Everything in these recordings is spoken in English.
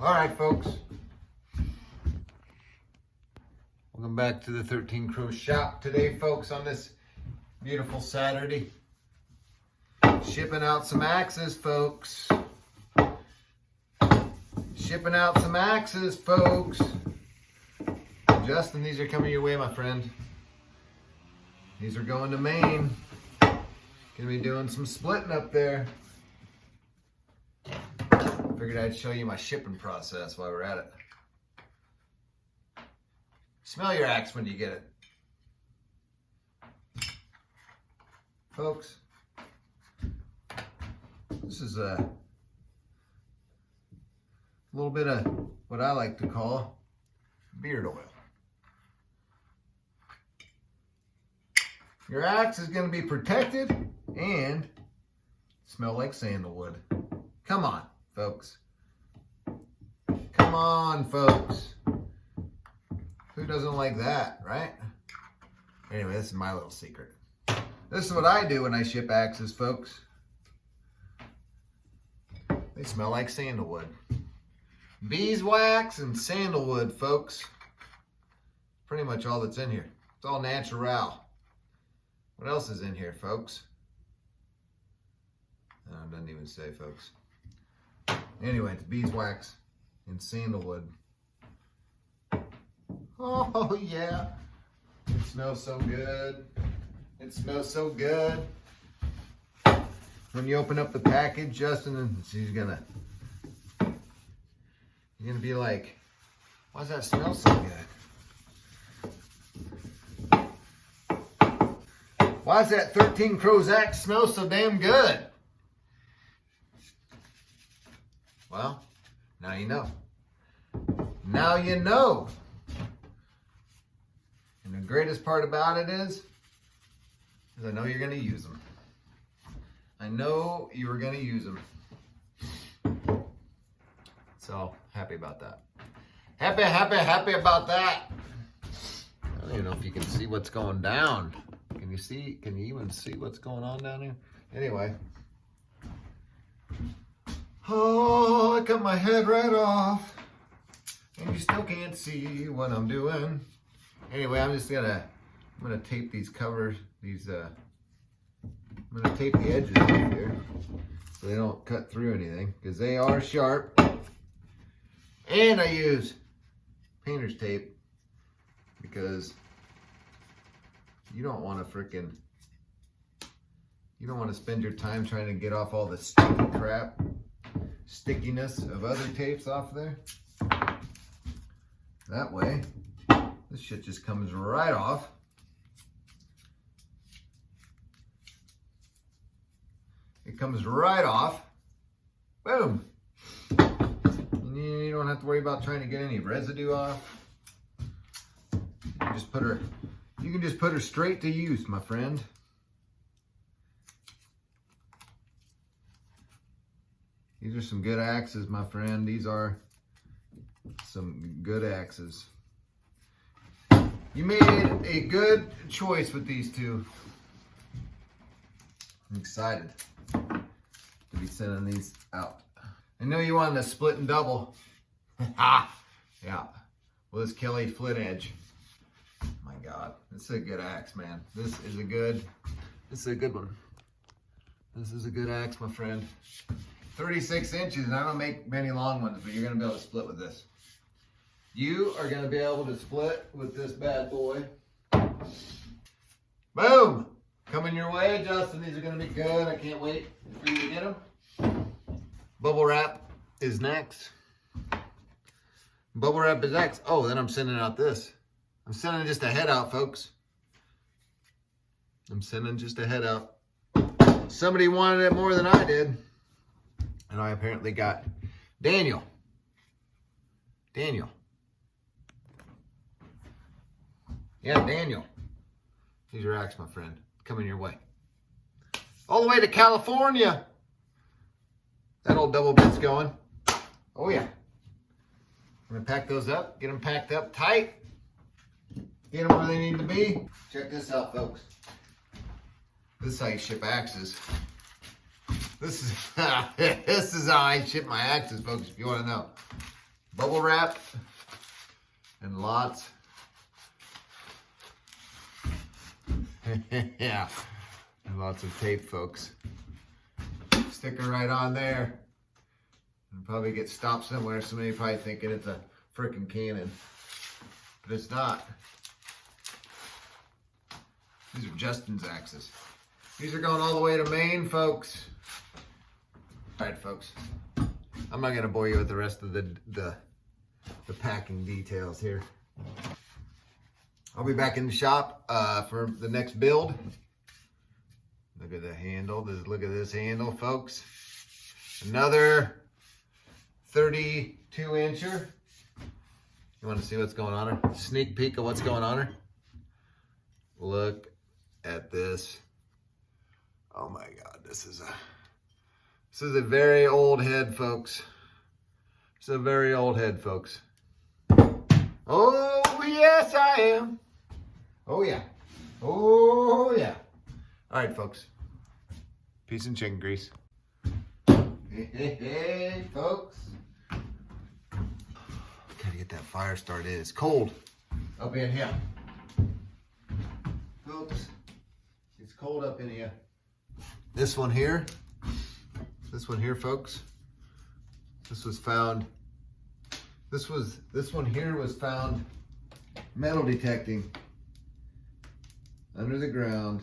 All right, folks. Welcome back to the 13 Crows shop today, folks, on this beautiful Saturday. Shipping out some axes, folks. Shipping out some axes, folks. Justin, these are coming your way, my friend. These are going to Maine. Gonna be doing some splitting up there. Figured I'd show you my shipping process while we're at it. Smell your axe when you get it. Folks, this is a little bit of what I like to call beard oil. Your axe is going to be protected and smell like sandalwood. Come on, folks. Come on, folks. Who doesn't like that, right? Anyway, this is my little secret. This is what I do when I ship axes, folks. They smell like sandalwood. Beeswax and sandalwood, folks. Pretty much all that's in here. It's all natural. What else is in here, folks? It doesn't even say, folks. Anyway, it's beeswax and sandalwood. Oh, yeah. It smells so good. It smells so good. When you open up the package, Justin, you're gonna be like, why does that smell so good? Why does that 13 Crows axe smell so damn good? Well, now you know. Now you know. And the greatest part about it is I know you're going to use them. I know you are going to use them. So, happy about that. Happy about that. I don't even know if you can see what's going down. Can you even see what's going on down here? Anyway. Oh, I cut my head right off. And you still can't see what I'm doing. Anyway, I'm gonna tape these covers, I'm gonna tape the edges off here so they don't cut through anything, because they are sharp. And I use painter's tape because you don't want to spend your time trying to get off all the sticky crap, stickiness of other tapes off there. That way, this shit just comes right off. It comes right off. Boom. And you don't have to worry about trying to get any residue off. You can just put her straight to use, my friend. These are some good axes, my friend. These are some good axes. You made a good choice with these two. I'm excited to be sending these out. I know you wanted to split and double. Ha! Yeah. Well, this Kelly Flint Edge. My God, this is a good axe, man. This is a good one. This is a good axe, my friend. 36 inches, and I don't make many long ones, but you're gonna be able to split with this. You are gonna be able to split with this bad boy. Boom! Coming your way, Justin. These are gonna be good. I can't wait for you to get them. Bubble wrap is next. Bubble wrap is next. Oh, then I'm sending out this. I'm sending just a head out, folks. I'm sending just a head out. Somebody wanted it more than I did. And I apparently got Daniel. Yeah, Daniel. Here's your axe, my friend. Coming your way. All the way to California. That old double bit's going. Oh, yeah. I'm going to pack those up. Get them packed up tight. Get them where they need to be. Check this out, folks. This is how you ship axes. This is how I ship my axes, folks, if you want to know. bubble wrap and lots. Yeah, and lots of tape, folks. Stick it right on there. And probably get stopped somewhere. Somebody probably thinking it's a freaking cannon, but it's not. These are Justin's axes. These are going all the way to Maine, folks. All right, folks. I'm not gonna bore you with the rest of the packing details here. I'll be back in the shop for the next build. Look at the handle. Look at this handle, folks. Another 32 incher. You want to see what's going on her? Sneak peek of what's going on her. Look at this. Oh my God, this is a very old head, folks. It's a very old head, folks. Oh yes, I am. Oh yeah. Oh yeah. All right, folks. Peace and chicken grease. Hey, folks. Gotta get that fire started. It's cold up in here. Folks, it's cold up in here. This one here, folks, this was found, this one here was found metal detecting under the ground.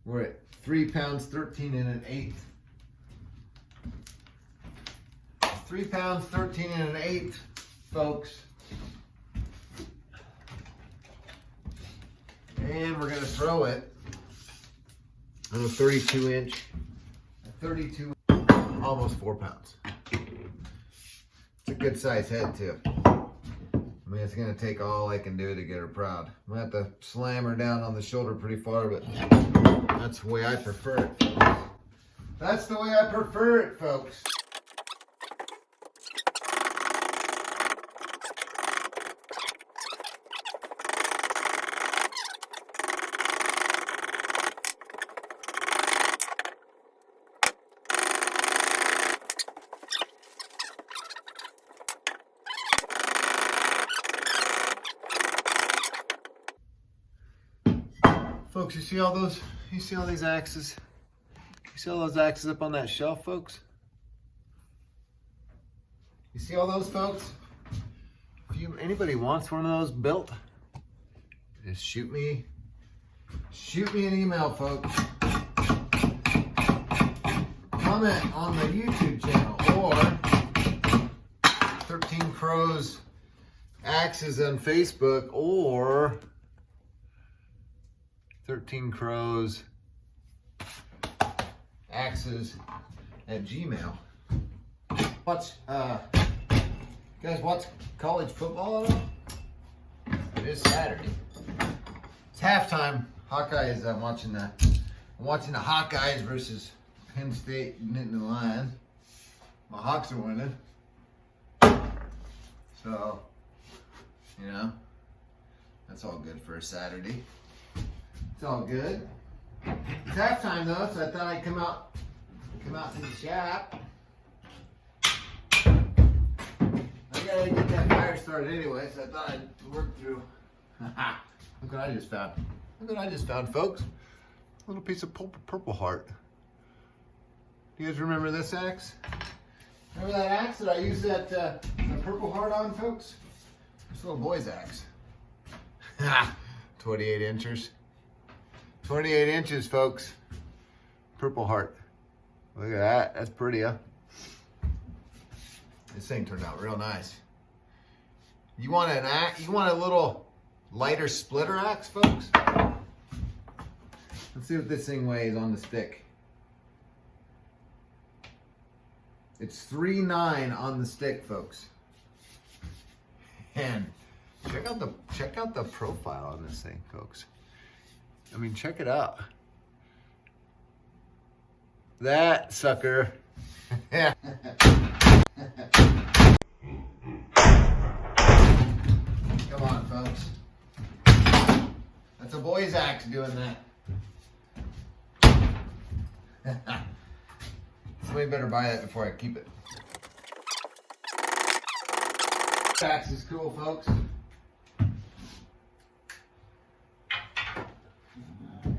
We're at 3 pounds, 13 1/8. 3 pounds, 13 1/8, folks. And we're gonna throw it on a 32 inch, almost 4 pounds. It's a good size head too. I mean, it's gonna take all I can do to get her proud. I'm gonna have to slam her down on the shoulder pretty far, but that's the way I prefer it, folks. That's the way I prefer it, folks. Folks, you see all those? You see all these axes? You see all those axes up on that shelf, folks? You see all those, folks? If anybody wants one of those built, just shoot me an email, folks. Comment on the YouTube channel or 13 Crows Axes on Facebook or 13 Crows Axes at Gmail. Guys watch college football at all? It is Saturday. It's halftime. Hawkeyes, I'm watching the Hawkeyes versus Penn State Nittany Lions. My Hawks are winning. So, you know, that's all good for a Saturday. It's all good. It's halftime though, so I thought I'd come out to the shop. I gotta get that fire started anyway, so I thought I'd work through. Look what I just found. Look what I just found, folks. A little piece of Purple Heart. Do you guys remember this axe? Remember that axe that I used that Purple Heart on, folks? This little boy's axe. 28 inches. 28 inches, folks. Purple Heart. Look at that. That's pretty, huh? This thing turned out real nice. You want an axe? You want a little lighter splitter axe, folks? Let's see what this thing weighs on the stick. It's 3.9 on the stick, folks. And check out the profile on this thing, folks. I mean, check it out. That sucker. Yeah. Come on, folks. That's a boy's axe doing that. Somebody better buy that before I keep it. Axe is cool, folks.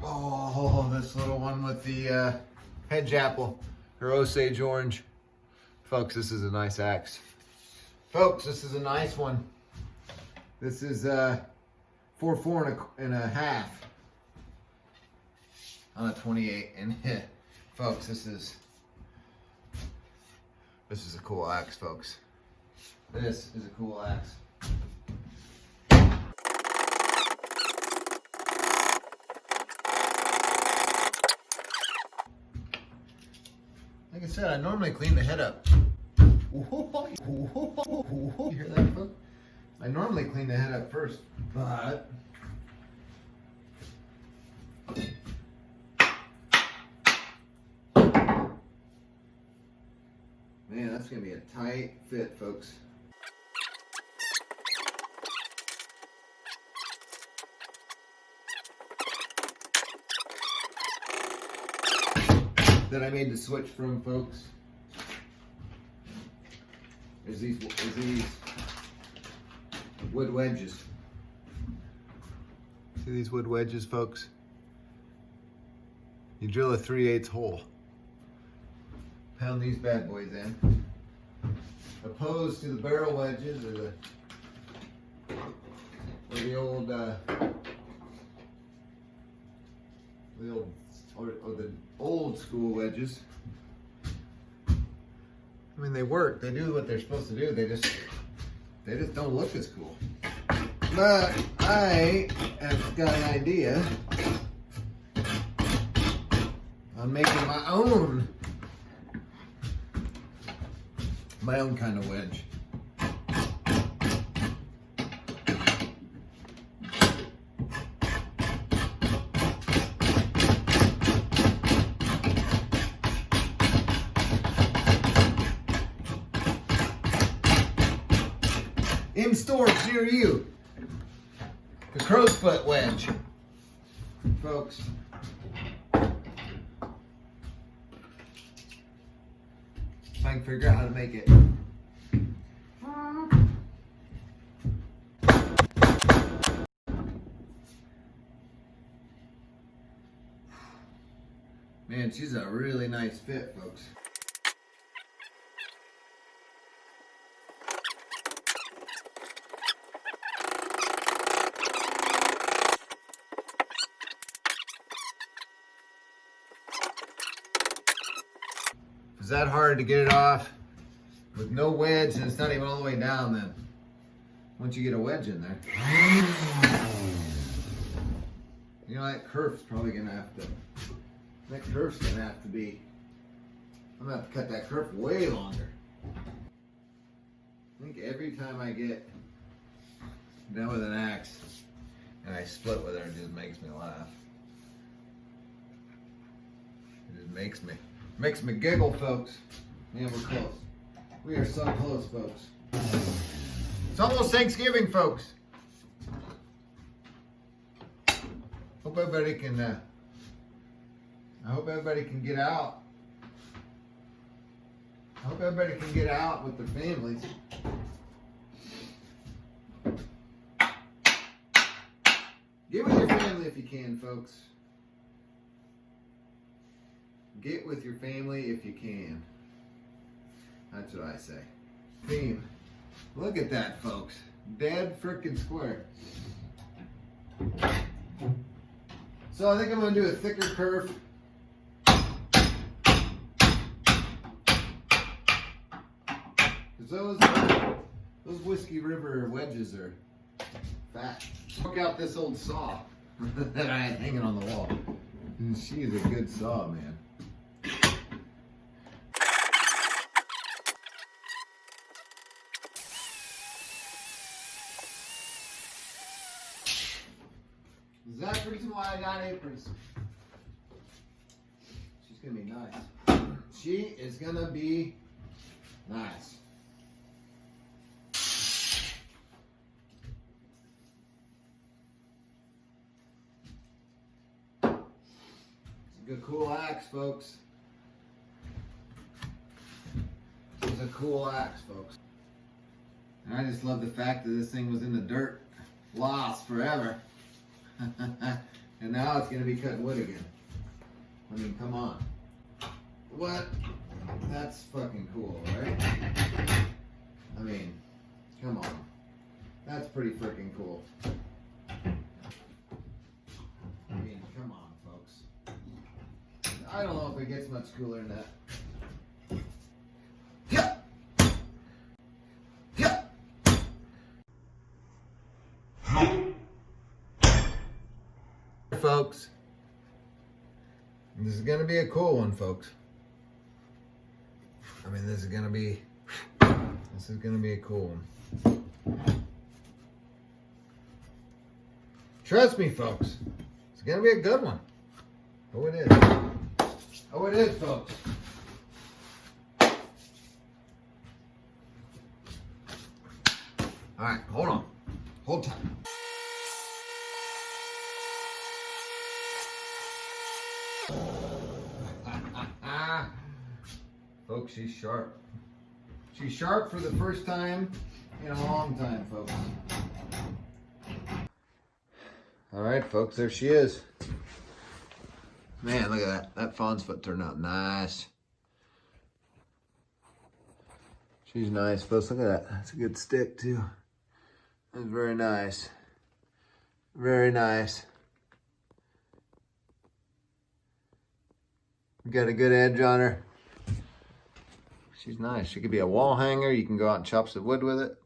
Oh, this little one with the hedge apple or Osage orange. Folks, this is a nice axe. Folks, this is a nice one. This is 4.4 and a half on a 28. And folks, this is a cool axe, folks. This is a cool axe. Like I said, I normally clean the head up. You hear that, folks? I normally clean the head up first, but man, that's gonna be a tight fit, folks. That I made the switch from, folks, is these wood wedges. See these wood wedges, folks? You drill a 3/8 hole. Pound these bad boys in. Opposed to the barrel wedges or the old old school wedges. I mean, they work. They do what they're supposed to do. They just don't look as cool. But I have got an idea on making my own kind of wedge. In stores near you, the crow's foot wedge, folks. If I can figure out how to make it. Man, she's a really nice fit, folks. Is that hard to get it off with no wedge, and it's not even all the way down then? Once you get a wedge in there. You know, that kerf's probably gonna have to, I'm gonna have to cut that kerf way longer. I think every time I get done with an axe and I split with her, it just makes me laugh. It just makes me giggle, folks. Man, we're close. We are so close, folks. It's almost Thanksgiving, folks. Hope everybody can, I hope everybody can get out. I hope everybody can get out with their families. Get with your family if you can, folks. Get with your family if you can. That's what I say. Theme. Look at that, folks. Dead frickin' square. So I think I'm going to do a thicker kerf. Because those Whiskey River wedges are fat. Took out this old saw that I had hanging on the wall. And she is a good saw, man. That's the reason why I got aprons. She's gonna be nice. She is gonna be nice. It's a good, cool axe, folks. It's a cool axe, folks. And I just love the fact that this thing was in the dirt, lost forever. And now it's going to be cutting wood again. I mean, come on. What? That's fucking cool, right? I mean, come on. That's pretty freaking cool. I mean, come on, folks. I don't know if it gets much cooler than that. Yeah. Yeah. Folks, this is going to be a cool one, folks. I mean, this is going to be a cool one. Trust me, folks. It's going to be a good one. Oh, it is. Oh, it is, folks. All right, hold on. Hold tight. Folks, she's sharp. She's sharp for the first time in a long time, folks. All right, folks, there she is. Man, look at that. That fawn's foot turned out nice. She's nice, folks. Look at that. That's a good stick, too. That's very nice. Very nice. Got a good edge on her. She's nice. She could be a wall hanger. You can go out and chop some wood with it.